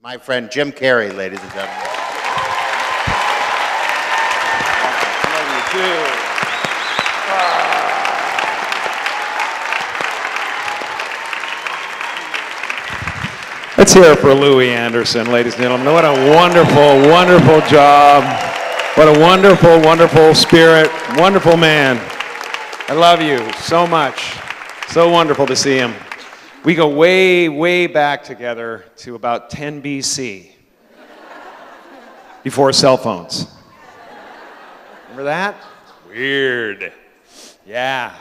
My friend Jim Carrey, ladies and gentlemen. Love you too. Let's hear it for Louis Anderson, ladies and gentlemen. What a wonderful, wonderful job. What a wonderful, wonderful spirit. Wonderful man. I love you so much. So wonderful to see him. We go way, way back together to about 10 BC, before cell phones. Remember that? Weird. Yeah.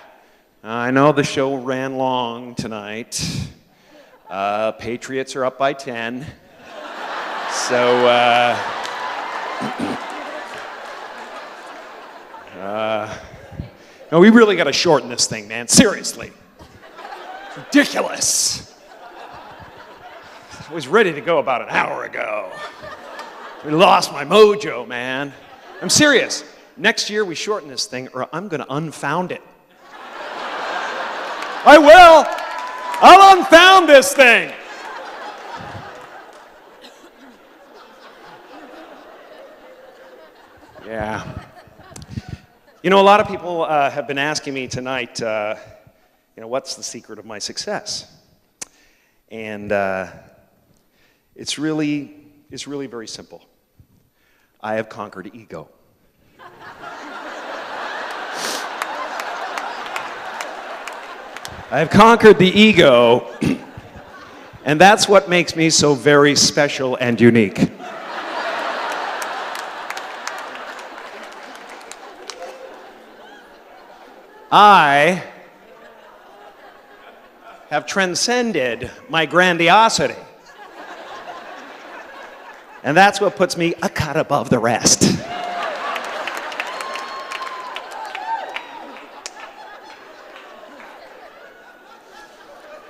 I know the show ran long tonight. Patriots are up by 10. So, no, we really got to shorten this thing, man. Seriously. Ridiculous. I was ready to go about an hour ago. We lost my mojo, man. I'm serious. Next year we shorten this thing or I'm going to unfound it. I will. I'll unfound this thing. Yeah. You know, a lot of people have been asking me tonight, what's the secret of my success? And it's really very simple. I have conquered ego. I have conquered the ego, and that's what makes me so very special and unique. I have transcended my grandiosity. And that's what puts me a cut above the rest.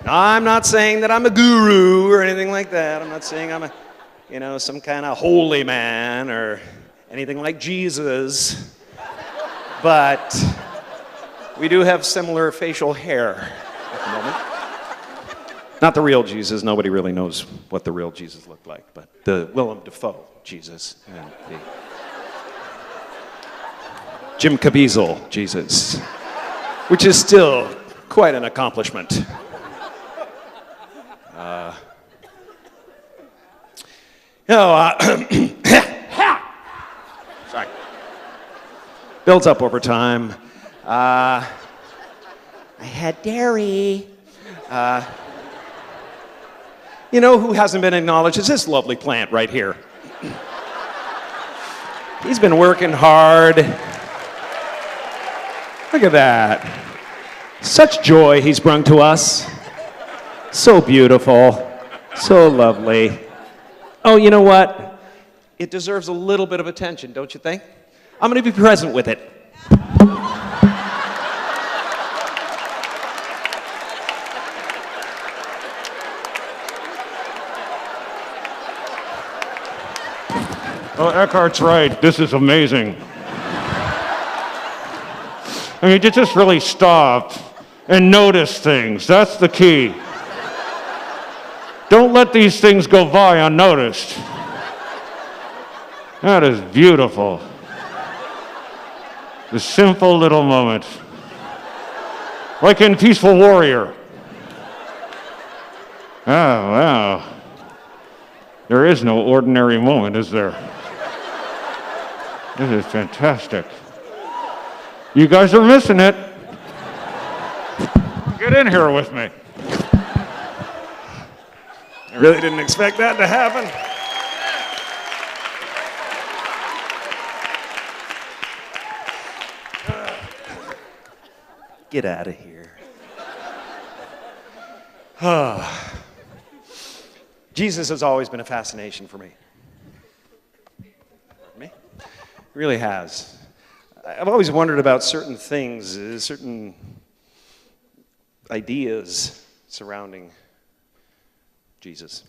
Now, I'm not saying that I'm a guru or anything like that. I'm not saying I'm some kind of holy man or anything like Jesus. But we do have similar facial hair at the moment. Not the real Jesus. Nobody really knows what the real Jesus looked like, but the Willem Dafoe Jesus and the Jim Caviezel Jesus, which is still quite an accomplishment. Sorry. Builds up over time. I had dairy. You know who hasn't been acknowledged is this lovely plant right here. He's been working hard. Look at that. Such joy he's brought to us. So beautiful. So lovely. Oh, you know what? It deserves a little bit of attention, don't you think? I'm going to be present with it. Oh, Eckhart's right. This is amazing. I mean, you just really stop and notice things. That's the key. Don't let these things go by unnoticed. That is beautiful. The simple little moment. Like in Peaceful Warrior. Oh, wow. There is no ordinary moment, is there? This is fantastic. You guys are missing it. Get in here with me. I really didn't expect that to happen. Get out of here. Jesus has always been a fascination for me. It really has. I've always wondered about certain things, certain ideas surrounding Jesus.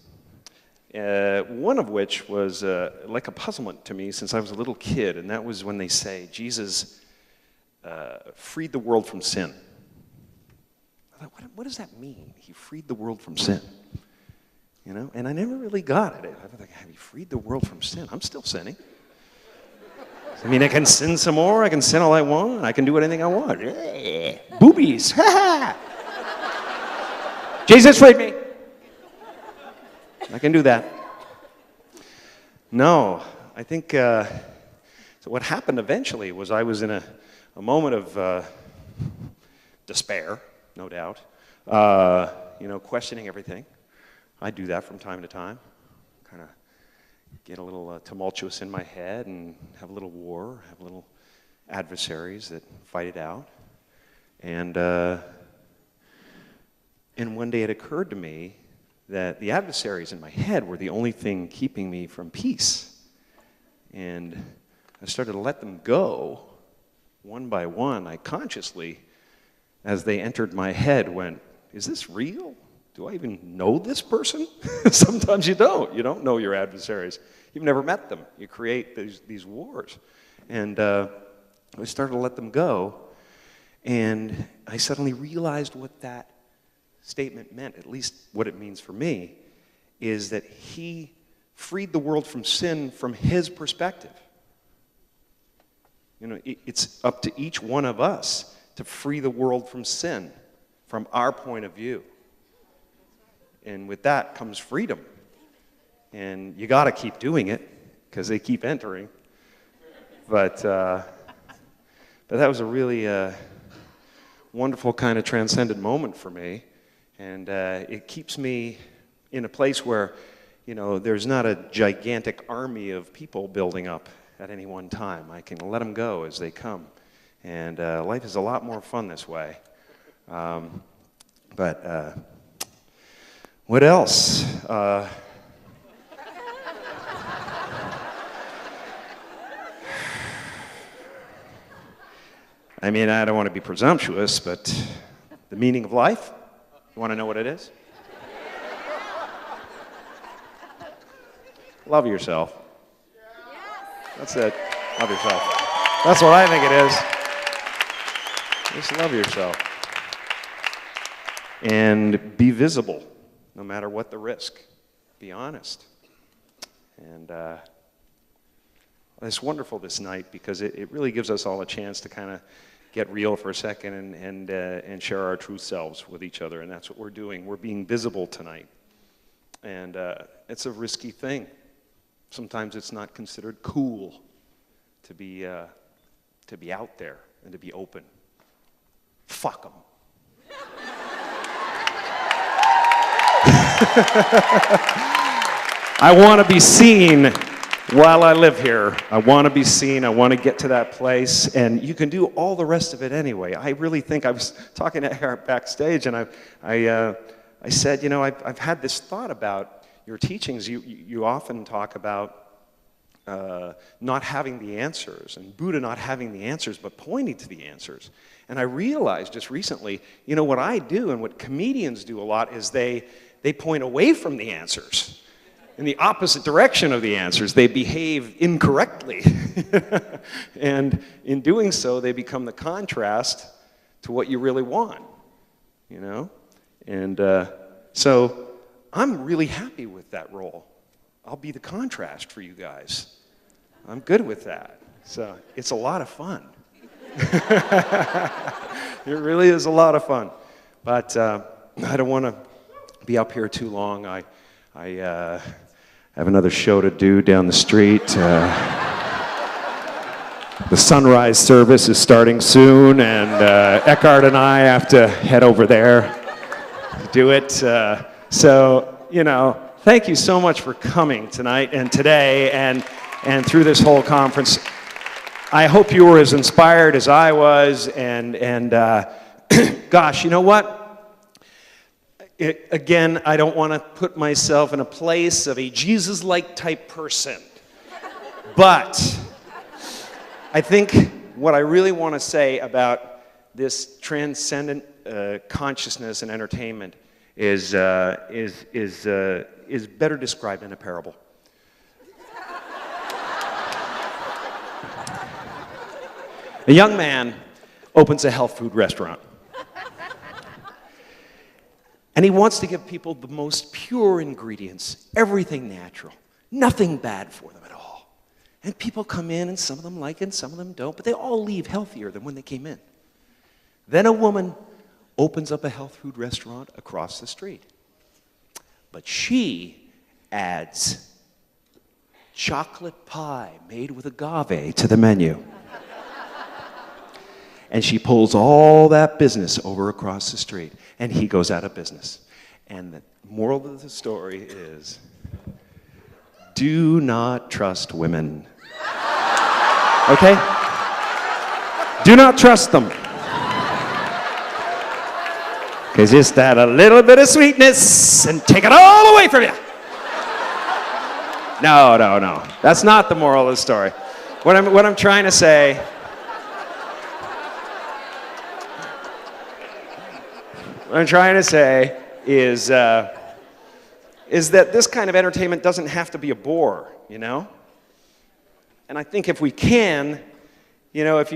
One of which was like a puzzlement to me since I was a little kid, and that was when they say Jesus freed the world from sin. I thought, what does that mean? He freed the world from sin. You know, and I never really got it. I was like, have you freed the world from sin? I'm still sinning. I mean, I can sin some more. I can sin all I want. I can do anything I want. Boobies. Jesus freed me. I can do that. No, I think so what happened eventually was I was in a moment of despair, no doubt, you know, questioning everything. I do that from time to time, kind of get a little tumultuous in my head and have a little war, have little adversaries that fight it out. And one day it occurred to me that the adversaries in my head were the only thing keeping me from peace. And I started to let them go one by one. I consciously, as they entered my head, went, is this real? Do I even know this person? Sometimes you don't. You don't know your adversaries. You've never met them. You create these wars. And I started to let them go, and I suddenly realized what that statement meant, at least what it means for me, is that he freed the world from sin from his perspective. You know, it's up to each one of us to free the world from sin from our point of view. And with that comes freedom. And you got to keep doing it because they keep entering. But that was a really wonderful kind of transcendent moment for me. And it keeps me in a place where, you know, there's not a gigantic army of people building up at any one time. I can let them go as they come. And life is a lot more fun this way. What else? I mean, I don't want to be presumptuous, but the meaning of life? You want to know what it is? Love yourself. That's it. Love yourself. That's what I think it is. Just love yourself. And be visible, no matter what the risk. Be honest. And it's wonderful this night because it really gives us all a chance to kind of get real for a second and share our true selves with each other. And that's what we're doing. We're being visible tonight. And it's a risky thing. Sometimes it's not considered cool to be out there and to be open. Fuck them. I want to be seen while I live here. I want to be seen. I want to get to that place. And you can do all the rest of it anyway. I really think, I was talking to Eric backstage, and I said, you know, I've had this thought about your teachings. You often talk about not having the answers, and Buddha not having the answers, but pointing to the answers. And I realized just recently, you know, what I do and what comedians do a lot is they point away from the answers. In the opposite direction of the answers. They behave incorrectly. And in doing so, they become the contrast to what you really want, you know? And so I'm really happy with that role. I'll be the contrast for you guys. I'm good with that. So it's a lot of fun. It really is a lot of fun. But I don't want to be up here too long. I have another show to do down the street. The sunrise service is starting soon, and Eckhart and I have to head over there to do it. So, you know, thank you so much for coming tonight and today and through this whole conference. I hope you were as inspired as I was, and gosh, you know what? Again, I don't want to put myself in a place of a Jesus-like type person, but I think what I really want to say about this transcendent consciousness and entertainment is better described in a parable. A young man opens a health food restaurant. And he wants to give people the most pure ingredients, everything natural, nothing bad for them at all. And people come in, and some of them like it, and some of them don't, but they all leave healthier than when they came in. Then a woman opens up a health food restaurant across the street. But she adds chocolate pie made with agave to the menu. And she pulls all that business over across the street, and he goes out of business. And the moral of the story is, do not trust women. Okay? Do not trust them. Because just add a little bit of sweetness and take it all away from you. No. That's not the moral of the story. What I'm trying to say... What I'm trying to say is that this kind of entertainment doesn't have to be a bore, you know? And I think if we can, you know, if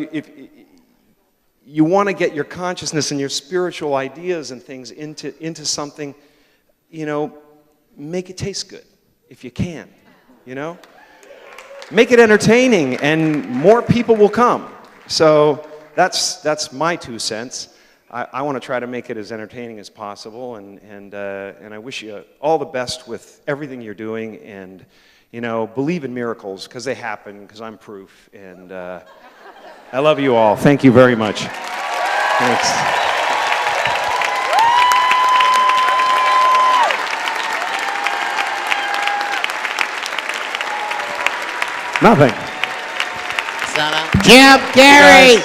you want to get your consciousness and your spiritual ideas and things into something, you know, make it taste good, if you can, you know? Make it entertaining, and more people will come. So that's my 2 cents. I want to try to make it as entertaining as possible, and I wish you all the best with everything you're doing, and, you know, believe in miracles, because they happen, because I'm proof, and I love you all. Thank you very much. Thanks. Nothing. Jim Carrey!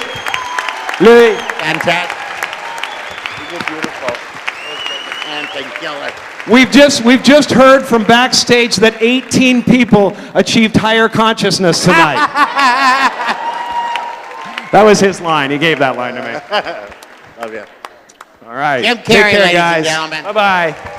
Louis. Fantastic. You did beautiful. And killer. We've just heard from backstage that 18 people achieved higher consciousness tonight. That was his line. He gave that line to me. Love you. All right. Jim Carrey, Take care, ladies guys. and gentlemen. Bye-bye.